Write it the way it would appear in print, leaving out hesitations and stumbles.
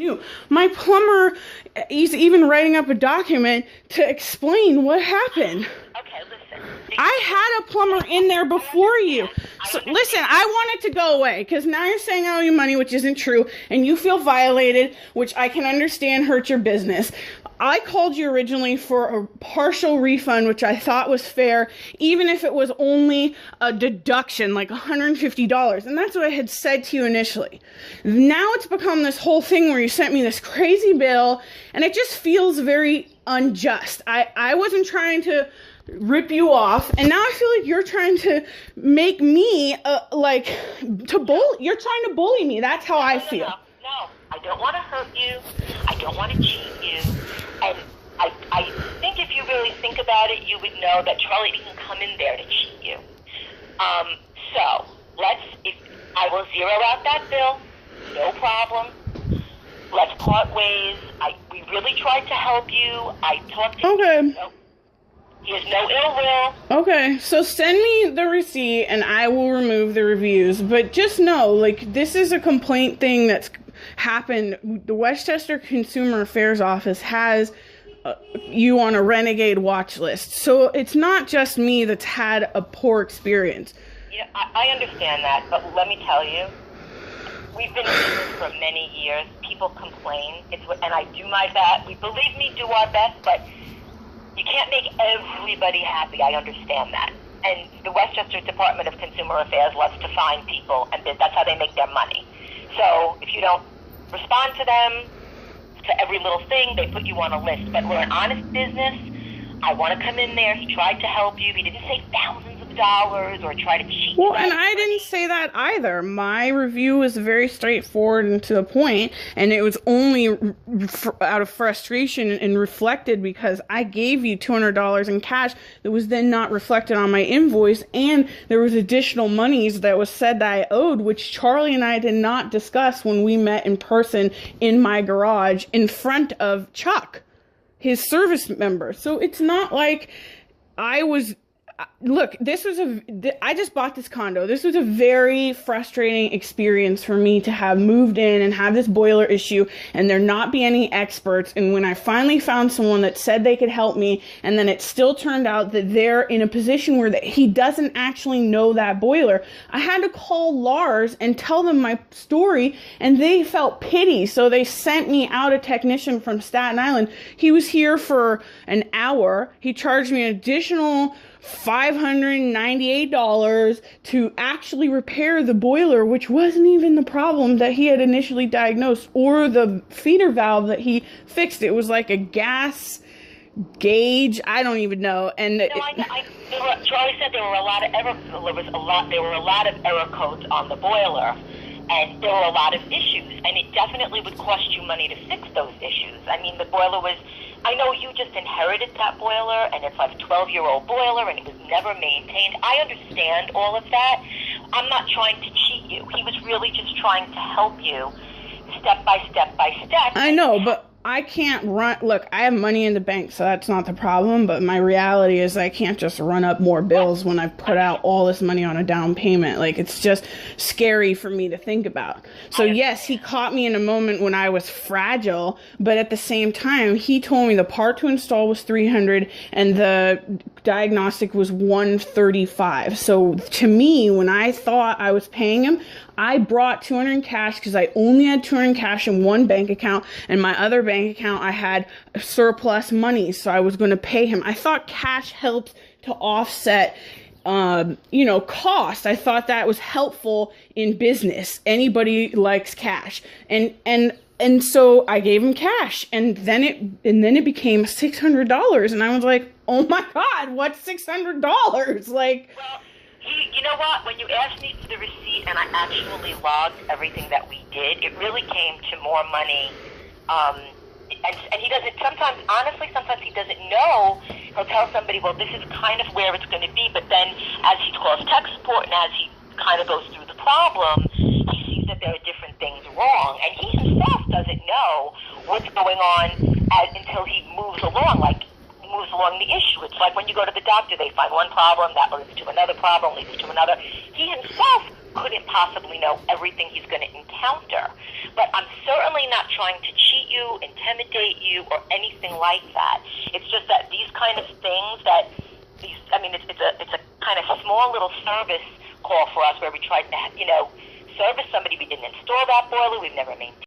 new. My plumber is even writing up a document to explain what happened. Okay, listen. I had a plumber in there before you. So, listen, I want it to go away because now you're saying I owe you money, which isn't true, and you feel violated, which I can understand hurt your business. I called you originally for a partial refund, which I thought was fair, even if it was only a deduction, like $150. And that's what I had said to you initially. Now it's become this whole thing where you sent me this crazy bill, and it just feels very unjust. I wasn't trying to rip you off, and now I feel like you're trying to make me, you're trying to bully me. That's how I feel. No, I don't want to hurt you. I don't want to cheat you. And I think if you really think about it, you would know that Charlie didn't come in there to cheat you. So I will zero out that bill. No problem. Let's part ways. We really tried to help you. I talked to Okay. He has no ill will. Okay, so send me the receipt and I will remove the reviews. But just know, this is a complaint thing that's happened. The Westchester Consumer Affairs Office has you on a renegade watch list. So it's not just me that's had a poor experience. Yeah, I understand that, but let me tell you, we've been doing this for many years. People complain, and I do my best. Believe me, do our best, but you can't make everybody happy. I understand that. And the Westchester Department of Consumer Affairs loves to fine people, and that's how they make their money. So if you don't respond to them, to every little thing, they put you on a list. But we're an honest business. I want to come in there. He tried to help you. He didn't say thousands of dollars or try to cheat you. Well, and I didn't say that either. My review was very straightforward and to the point, and it was only out of frustration and reflected because I gave you $200 in cash that was then not reflected on my invoice, and there was additional monies that was said that I owed, which Charlie and I did not discuss when we met in person in my garage in front of Chuck, his service member. So it's not like I was... Look, I just bought this condo. This was a very frustrating experience for me to have moved in and have this boiler issue and there not be any experts. And when I finally found someone that said they could help me, and then it still turned out that they're in a position where he doesn't actually know that boiler, I had to call Lars and tell them my story, and they felt pity. So they sent me out a technician from Staten Island. He was here for an hour. He charged me an additional $598 to actually repair the boiler, which wasn't even the problem that he had initially diagnosed, or the feeder valve that he fixed. It was like a gas gauge. I don't even know. And Charlie said there were a lot of error codes on the boiler, and there were a lot of issues, and it definitely would cost you money to fix those issues. I mean, the boiler was... I know you just inherited that boiler, and it's like a 12-year-old boiler, and it was never maintained. I understand all of that. I'm not trying to cheat you. He was really just trying to help you step by step by step. I know, but I can't run... Look, I have money in the bank, so that's not the problem, but my reality is I can't just run up more bills when I've put out all this money on a down payment. It's just scary for me to think about. So yes, he caught me in a moment when I was fragile, but at the same time, he told me the part to install was $300 and the diagnostic was $135. So to me, when I thought I was paying him, I brought $200 in cash because I only had $200 in cash in one bank account, and my other bank account I had surplus money, so I was going to pay him. I thought cash helped to offset cost. I thought that was helpful in business. Anybody likes cash. And so I gave him cash, and then it became $600, and I was like, "Oh my God, what's $600?" Well, you know what? When you asked me for the receipt and I actually logged everything that we did, it really came to more money. And he doesn't, sometimes he doesn't know. He'll tell somebody, well, this is kind of where it's going to be. But then as he calls tech support and as he kind of goes through the problem, he sees that there are different things wrong. And he himself doesn't know what's going on until he moves along the issue. It's like when you go to the doctor, they find one problem, that leads to another problem, leads to another. He himself couldn't possibly know everything he's going to encounter. But I'm certainly not trying to cheat you, intimidate you, or anything like that. It's just that these kind of things that it's a kind of small little service call for us where we tried to, service somebody. We didn't install that boiler. We've never maintained